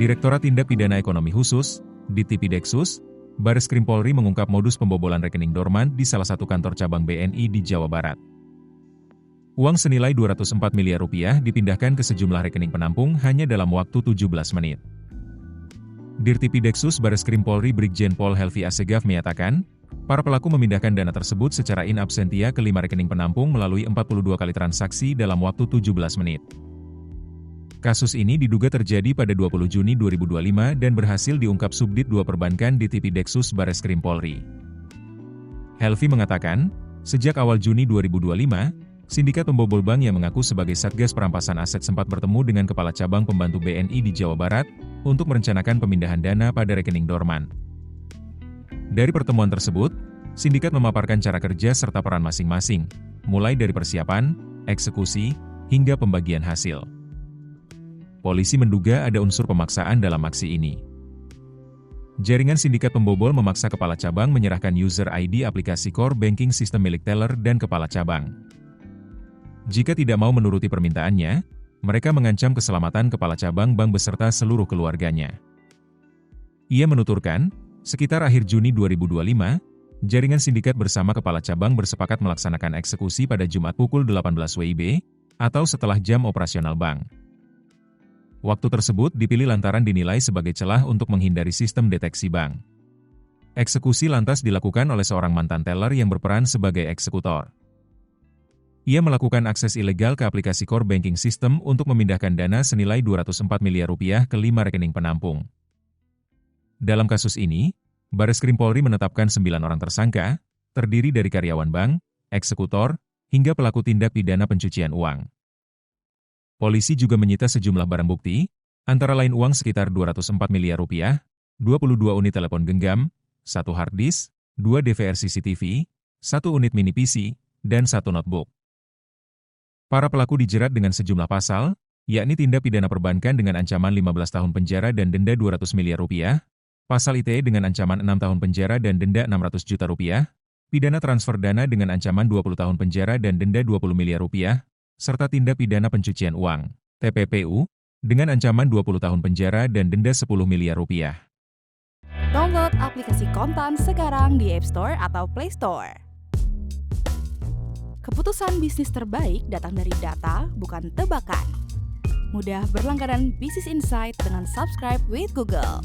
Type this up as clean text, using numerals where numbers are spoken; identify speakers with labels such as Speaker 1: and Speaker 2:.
Speaker 1: Direktorat Tindak Pidana Ekonomi Khusus, Ditipideksus, Bareskrim Polri mengungkap modus pembobolan rekening dorman di salah satu kantor cabang BNI di Jawa Barat. Uang senilai 204 miliar rupiah dipindahkan ke sejumlah rekening penampung hanya dalam waktu 17 menit. Dirtipideksus Bareskrim Polri Brigjen Pol Helvi Assegaf menyatakan, para pelaku memindahkan dana tersebut secara in absentia ke 5 rekening penampung melalui 42 kali transaksi dalam waktu 17 menit. Kasus ini diduga terjadi pada 20 Juni 2025 dan berhasil diungkap Subdit 2 Perbankan Ditipideksus Bareskrim Polri. Helvi mengatakan, sejak awal Juni 2025, sindikat pembobol bank yang mengaku sebagai Satgas Perampasan Aset sempat bertemu dengan Kepala Cabang Pembantu BNI di Jawa Barat untuk merencanakan pemindahan dana pada rekening dorman. Dari pertemuan tersebut, sindikat memaparkan cara kerja serta peran masing-masing, mulai dari persiapan, eksekusi, hingga pembagian hasil. Polisi menduga ada unsur pemaksaan dalam aksi ini. Jaringan sindikat pembobol memaksa kepala cabang menyerahkan user ID aplikasi core banking sistem milik teller dan kepala cabang. Jika tidak mau menuruti permintaannya, mereka mengancam keselamatan kepala cabang bank beserta seluruh keluarganya. Ia menuturkan, sekitar akhir Juni 2025, jaringan sindikat bersama kepala cabang bersepakat melaksanakan eksekusi pada Jumat pukul 18 WIB, atau setelah jam operasional bank. Waktu tersebut dipilih lantaran dinilai sebagai celah untuk menghindari sistem deteksi bank. Eksekusi lantas dilakukan oleh seorang mantan teller yang berperan sebagai eksekutor. Ia melakukan akses ilegal ke aplikasi core banking system untuk memindahkan dana senilai 204 miliar rupiah ke 5 rekening penampung. Dalam kasus ini, Bareskrim Polri menetapkan 9 orang tersangka, terdiri dari karyawan bank, eksekutor, hingga pelaku tindak pidana pencucian uang. Polisi juga menyita sejumlah barang bukti, antara lain uang sekitar 204 miliar rupiah, 22 unit telepon genggam, 1 hard disk, 2 DVR CCTV, 1 unit mini PC, dan 1 notebook. Para pelaku dijerat dengan sejumlah pasal, yakni tindak pidana perbankan dengan ancaman 15 tahun penjara dan denda 200 miliar rupiah, pasal ITE dengan ancaman 6 tahun penjara dan denda 600 juta rupiah, pidana transfer dana dengan ancaman 20 tahun penjara dan denda 20 miliar rupiah, serta tindak pidana pencucian uang, TPPU, dengan ancaman 20 tahun penjara dan denda 10 miliar rupiah.
Speaker 2: Download aplikasi Kontan sekarang di App Store atau Play Store. Keputusan bisnis terbaik datang dari data, bukan tebakan. Mudah berlangganan Business Insight dengan subscribe with Google.